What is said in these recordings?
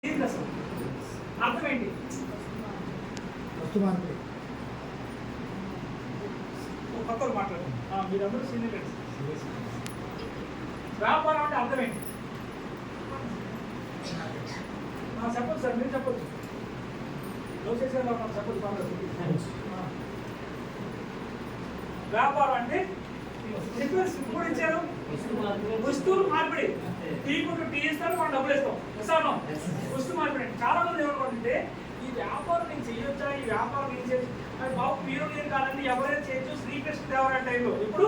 అర్థం ఏంటి? కొత్తలు మాట్లాడు. మీరందరూ సీనియర్. వ్యాపారం అంటే అర్థం ఏంటి? చెప్పొచ్చు సార్, మీరు చెప్పొచ్చు. లోకేశ్వరరావు మనం చెప్పొచ్చు. వ్యాపారం అంటే ఇప్పుడు ఇచ్చారు వస్తువులు మార్పిడి. టీకుంటూ టీ ఇస్తారు, మనం డబ్బులు ఇస్తాం. ఇస్తాను వస్తువు మార్పిడి. చాలా మంది ఏమనుకుంటే ఈ వ్యాపారం నేను చేయొచ్చా, ఈ వ్యాపారం నేను చేయొచ్చు అది బాబు మీరు నేను కాదండి, ఎవరైనా చేయొచ్చు. శ్రీకృష్ణదేవరాయల టైంలో, ఇప్పుడు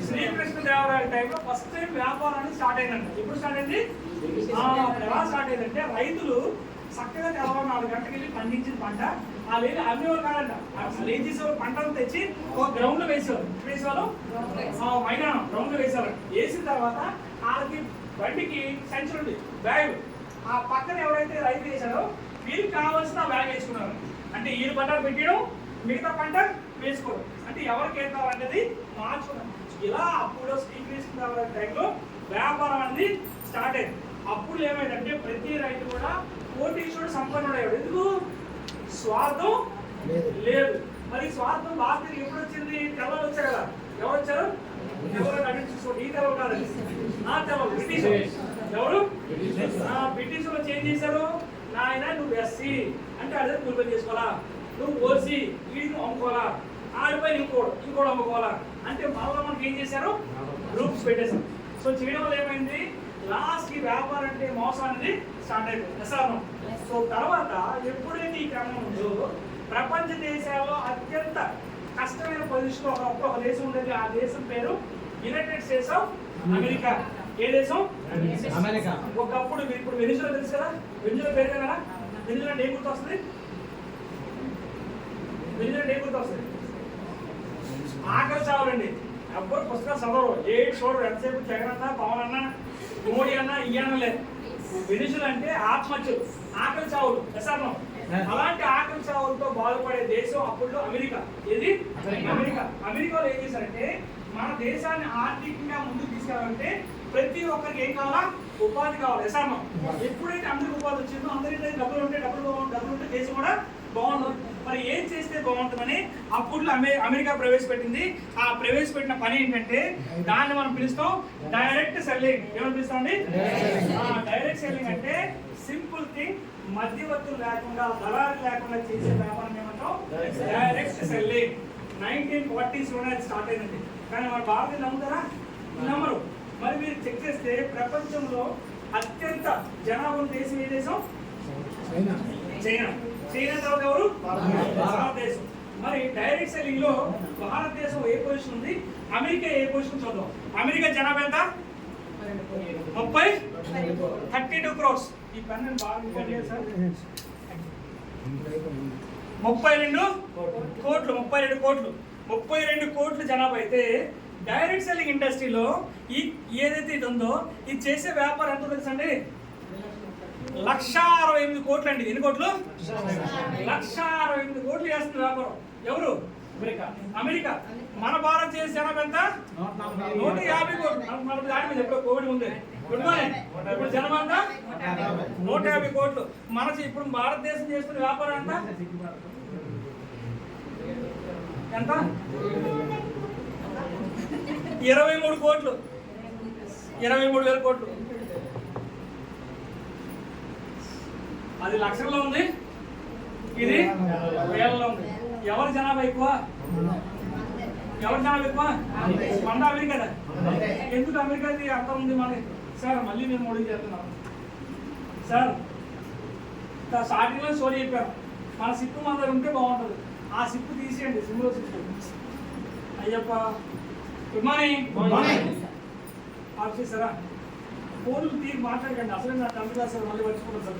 శ్రీకృష్ణదేవరాయల టైంలో ఫస్ట్ టైం వ్యాపారాన్ని స్టార్ట్ అయిందంట. ఎప్పుడు స్టార్ట్ అయింది? ఎలా స్టార్ట్ అయిందంటే రైతులు చక్కగా తెల్లవారు 4 గంటలకు వెళ్ళి పండించిన పంట ఆ లేదు అమ్మేవారు కాదంట. ఏం చేసేవారు? పంటను తెచ్చి ఒక గ్రౌండ్ లో వేసేవారు. మైదానం గ్రౌండ్ లో వేసేవారు. వేసిన తర్వాత వాళ్ళకి బండికి సంచి ఉంది, బ్యాగ్. ఆ పక్కన ఎవరైతే రైతు వేసారో వీరికి కావాల్సిన బ్యాగ్ వేసుకున్నారు. అంటే ఈయన పంట పెట్టడం, మిగతా పంట వేసుకోవడం. అంటే ఎవరికి ఏం కావాలనేది మార్చుకున్నాం. ఇలా అప్పుడు శ్రీకృష్ణ టైంలో వ్యాపారం అనేది స్టార్ట్ అయింది. అప్పుడు ఏమైందంటే ప్రతి రైతు కూడా కోటీశ్వరుడు సంపన్నుడయ్యాడు. ఎందుకు? స్వార్థం లేదు. మరి స్వార్థం బాగా ఎప్పుడు వచ్చింది? తెల్లలు వచ్చారు కదా. ఎవరు వచ్చారు? ఎవరు నటించుకోండి. ఈ తెల్లలు కాదండి, నా తెల్లలు బ్రిటిష్. ఎవరు? బ్రిటిష్ వాళ్ళు చేంజ్ చేశారు. నాయన నువ్వు ఎస్సీ అంటే అదే కూలిపని చేసుకోవాలా, నువ్వు ఓసీ వీళ్ళు అమ్ముకోవాలా, ఆడిపై ఇంకోటి అమ్ముకోవాలా అంటే మరలా మనకి ఏం చేశారు? గ్రూప్స్ పెట్టేశారు. సో చేయడం వల్ల ఏమైంది? లాస్ట్ కి వ్యాపారం అంటే మోసం అనేది స్టార్ట్ అయిపోయింది. సో తర్వాత ఎప్పుడైతే ఈ క్రమం ఉందో ప్రపంచ దేశాల్లో అత్యంత కష్టమైన పొజిషన్ ఒక దేశం ఉండేది. ఆ దేశం పేరు యునైటెడ్ స్టేట్స్ ఆఫ్ అమెరికా. ఏ దేశం? అమెరికా. ఒకప్పుడు ఇప్పుడు వెనిజులా తెలుసు కదా. వెనిజులా పేరు కదా. వెనిజులా అంటే ఏ గుర్తు వస్తుంది? వెనిజులా అంటే ఏ గుర్తు వస్తుంది? ఆకలి చావాలండి. ఎవ్వరు పుస్తకాలు చదవరు, ఏడు చూడరు. ఎంతసేపు జగన్ అన్న, పవన్ అన్న, మోడీ అన్న, ఇయ్యన్న లేదు. వెనిజులా అంటే ఆత్మహత్యలు, ఆకలి చావులు. అలాంటి ఆకలి చావులతో బాధపడే దేశం అప్పుడు అమెరికా. ఏది? అమెరికా. అమెరికాలో ఏం చేశారంటే మన దేశాన్ని ఆర్థికంగా ముందుకు తీసుకెళ్ళాలంటే ప్రతి ఒక్కరికి ఏం కావాలా? ఉపాధి కావాలి. ఎప్పుడైతే అందరికి ఉపాధి వచ్చిందో అందరికీ డబ్బులు ఉంటే దేశం కూడా బాగుంటుంది. మరి ఏం చేస్తే బాగుంటుందని అప్పుడు అమెరికా ప్రవేశపెట్టింది. ఆ ప్రవేశపెట్టిన పని ఏంటంటే దాన్ని మనం పిలుస్తాం డైరెక్ట్ సెల్లింగ్. ఏమని పిలుస్తామండి? డైరెక్ట్ సెల్లింగ్ అంటే సింపుల్ థింగ్, మధ్యవర్తులు లేకుండా, దళాలు లేకుండా చేసే వ్యాపారం ఏమంటాం? Direct selling. 1940s స్టార్ట్ అయిందండి. కానీ మన భారతీయులు నమ్ముతారా? నమ్మరు. మరి మీరు చెక్ చేస్తే ప్రపంచంలో అత్యంత జనాభా ఉన్న దేశం ఏ దేశం? చైనా. చైనా తర్వాత ఎవరు? భారతదేశం. మరి డైరెక్ట్ సెల్లింగ్ లో భారతదేశం ఏ పొజిషన్ ఉంది, అమెరికా ఏ పొజిషన్ చూద్దాం. అమెరికా జనాభా ఎంత? 32 crores. ఈ పన్నెండు బాగా 32 కోట్లు. 32 కోట్ల జనాభా అయితే డైరెక్ట్ సెల్లింగ్ ఇండస్ట్రీలో ఏదైతే ఇది ఉందో ఇది చేసే వ్యాపారం ఎంత తెలుసండి? 168 కోట్లు అండి. ఎన్ని కోట్లు? 168 కోట్లు చేస్తున్న వ్యాపారం. ఎవరు? అమెరికా. మన భారతదేశ జనాభా ఎంత? 150 కోట్లు. మన దాని మీద ఎప్పుడో కోవిడ్ ఉంది. Good morning. ఇప్పుడు జనాభా ఎంత? 150 కోట్లు. మన ఇప్పుడు భారతదేశం చేస్తున్న వ్యాపారం ఎంత? 23 కోట్లు. 23,000 కోట్లు. అది లక్షల్లో ఉంది, ఇది వేలలో ఉంది. ఎవరి జనాభా ఎక్కువ? మన అమెరికా. ఎందుకు అమెరికాది అంత ఉంది మనకి? సార్ మళ్ళీ నేను మోడీ చేస్తున్నాను సార్. స్టార్టింగ్లో స్టోరీ చెప్పాను. మన సిప్పు మన దగ్గర ఉంటే బాగుంటుంది. ఆ సిప్పు తీసేయండి, సిమ్లో సిప్పు. Ayyappa good morning. ఆఫీసరా ఫోన్లు తీసి మాట్లాడకండి. అసలు నా తండ్రి సార్ మళ్ళీ వచ్చిపోతుంది సార్.